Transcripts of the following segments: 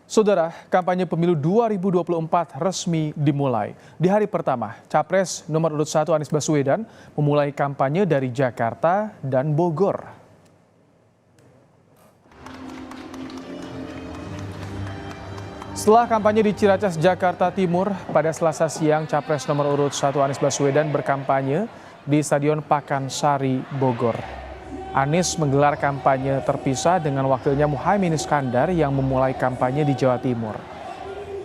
Saudara, kampanye pemilu 2024 resmi dimulai. Di hari pertama, Capres nomor urut 1 Anies Baswedan memulai kampanye dari Jakarta dan Bogor. Setelah kampanye di Ciracas, Jakarta Timur, pada Selasa siang Capres nomor urut 1 Anies Baswedan berkampanye di Stadion Pakansari, Bogor. Anies menggelar kampanye terpisah dengan wakilnya Muhaimin Iskandar yang memulai kampanye di Jawa Timur.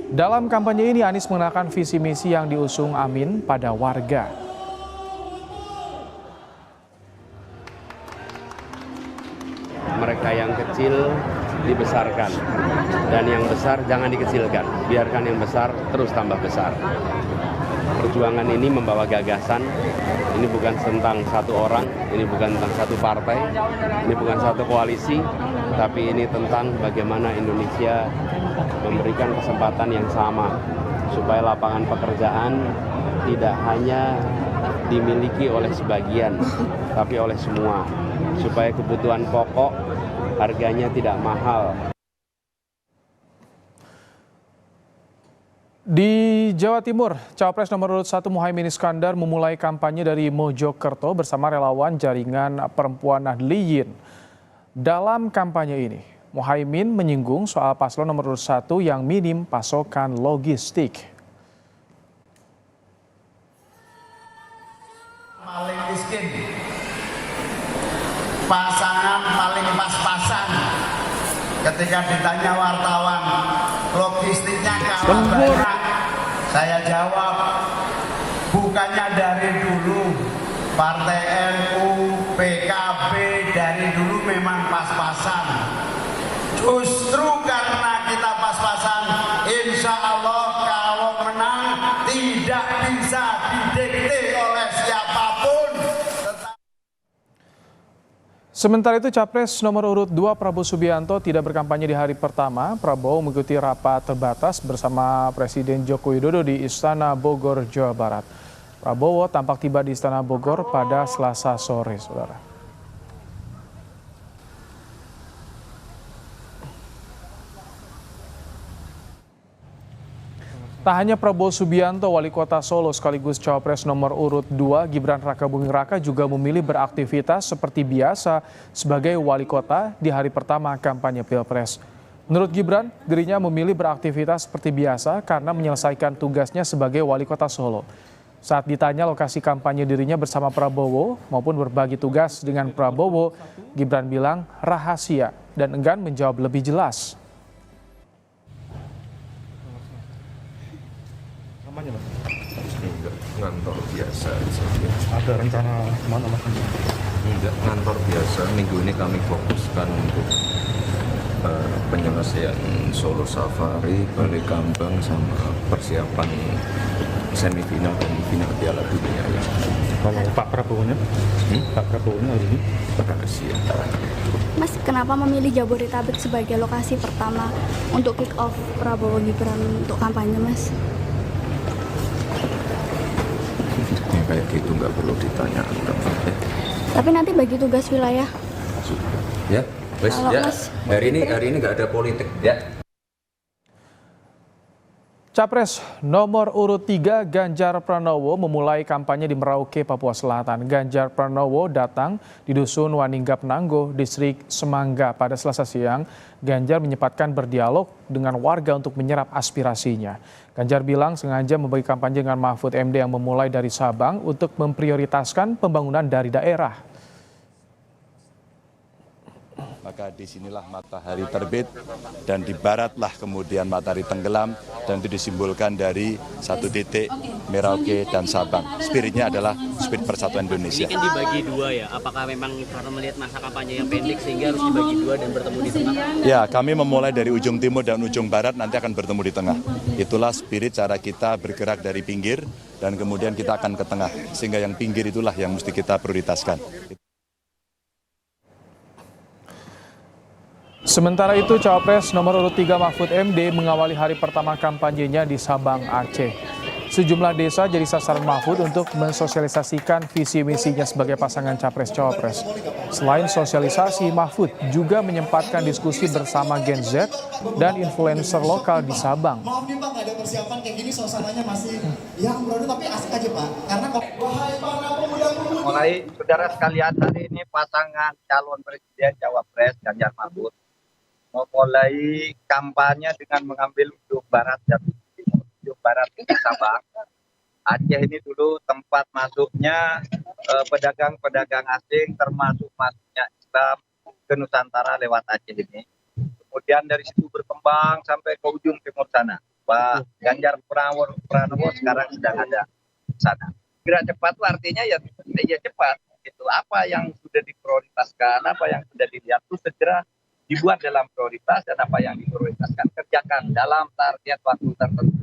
Dalam kampanye ini Anies mengenalkan visi misi yang diusung Amin pada warga. Mereka yang kecil dibesarkan dan yang besar jangan dikecilkan, biarkan yang besar terus tambah besar. Perjuangan ini membawa gagasan, ini bukan tentang satu orang, ini bukan tentang satu partai, ini bukan satu koalisi, tapi ini tentang bagaimana Indonesia memberikan kesempatan yang sama supaya lapangan pekerjaan tidak hanya dimiliki oleh sebagian, tapi oleh semua, supaya kebutuhan pokok harganya tidak mahal. Di Jawa Timur, Cawapres nomor urut 1 Muhaimin Iskandar memulai kampanye dari Mojokerto bersama relawan jaringan perempuan Nahdliyin. Dalam kampanye ini, Muhaimin menyinggung soal paslon nomor urut 1 yang minim pasokan logistik. Paling miskin, pasangan paling pas-pasan. Ketika ditanya wartawan, logistiknya kalah banyak, saya jawab, bukannya dari dulu Partai NU, PKB dari dulu memang pas-pasan. Justru karena kita pas-pasan, insya Allah kalau menang tidak bisa didikte oleh siapapun. Sementara itu, Capres nomor urut 2 Prabowo Subianto tidak berkampanye di hari pertama. Prabowo mengikuti rapat terbatas bersama Presiden Joko Widodo di Istana Bogor, Jawa Barat. Prabowo tampak tiba di Istana Bogor pada Selasa sore, saudara. Tak hanya Prabowo Subianto, Wali Kota Solo sekaligus Cawapres nomor urut 2 Gibran Rakabuming Raka juga memilih beraktivitas seperti biasa sebagai wali kota di hari pertama kampanye Pilpres. Menurut Gibran, dirinya memilih beraktivitas seperti biasa karena menyelesaikan tugasnya sebagai wali kota Solo. Saat ditanya lokasi kampanye dirinya bersama Prabowo maupun berbagi tugas dengan Prabowo, Gibran bilang rahasia dan enggan menjawab lebih jelas. Enggak, ngantor biasa saja. Ada rencana kemana mas? Enggak, ngantor biasa. Minggu ini kami fokuskan untuk penyelesaian Solo Safari, Balai Kambang, sama persiapan semifinal dan final Piala Dunia ya. Kalau Pak Prabowo-nya? Pak Prabowo-nya hari ini? Rahasia. Mas, kenapa memilih Jabodetabek sebagai lokasi pertama untuk kick off Prabowo Gibran untuk kampanye, Mas? Ya, kayak gitu nggak perlu ditanya orang. Tapi nanti bagi tugas wilayah. Ya, wes Kalau ya. Mas Hari ini nggak ada politik ya. Capres nomor urut 3 Ganjar Pranowo memulai kampanye di Merauke, Papua Selatan. Ganjar Pranowo datang di Dusun Waninggap Nanggo, Distrik Semangga pada Selasa siang. Ganjar menyempatkan berdialog dengan warga untuk menyerap aspirasinya. Ganjar bilang sengaja membagi kampanye dengan Mahfud MD yang memulai dari Sabang untuk memprioritaskan pembangunan dari daerah. Maka disinilah matahari terbit dan di baratlah kemudian matahari tenggelam, dan itu disimbolkan dari satu titik Merauke dan Sabang. Spiritnya adalah spirit persatuan Indonesia. Ini kan dibagi dua ya, apakah memang karena melihat masa kampanye yang pendek sehingga harus dibagi dua dan bertemu di tengah? Ya, kami memulai dari ujung timur dan ujung barat, nanti akan bertemu di tengah. Itulah spirit cara kita bergerak dari pinggir dan kemudian kita akan ke tengah, sehingga yang pinggir itulah yang mesti kita prioritaskan. Sementara itu, Cawapres nomor urut 3 Mahfud MD mengawali hari pertama kampanyenya di Sabang, Aceh. Sejumlah desa jadi sasaran Mahfud untuk mensosialisasikan visi misinya sebagai pasangan Capres-Cawapres. Selain sosialisasi, Mahfud juga menyempatkan diskusi bersama Gen Z dan influencer lokal di Sabang. Maaf nih Pak, nggak ada persiapan kayak gini, suasananya masih ya amburadul tapi asik aja Pak. Karena wahai para pemuda-pemudi. Mulai saudara sekalian, hari ini pasangan calon presiden Cawapres Ganjar Mahfud memulai kampanye dengan mengambil ujung barat dan timur. Ujung barat di Sabang. Aceh ini dulu tempat masuknya pedagang-pedagang asing, termasuk masuknya Islam ke Nusantara lewat Aceh ini. Kemudian dari situ berkembang sampai ke ujung timur sana. Pak Ganjar Pranowo sekarang sedang ada di sana. Segera cepat itu artinya ya cepat. Itu apa yang sudah diprioritaskan, apa yang sudah dilihat itu segera dibuat dalam prioritas, dan apa yang diprioritaskan kerjakan dalam target waktu tertentu.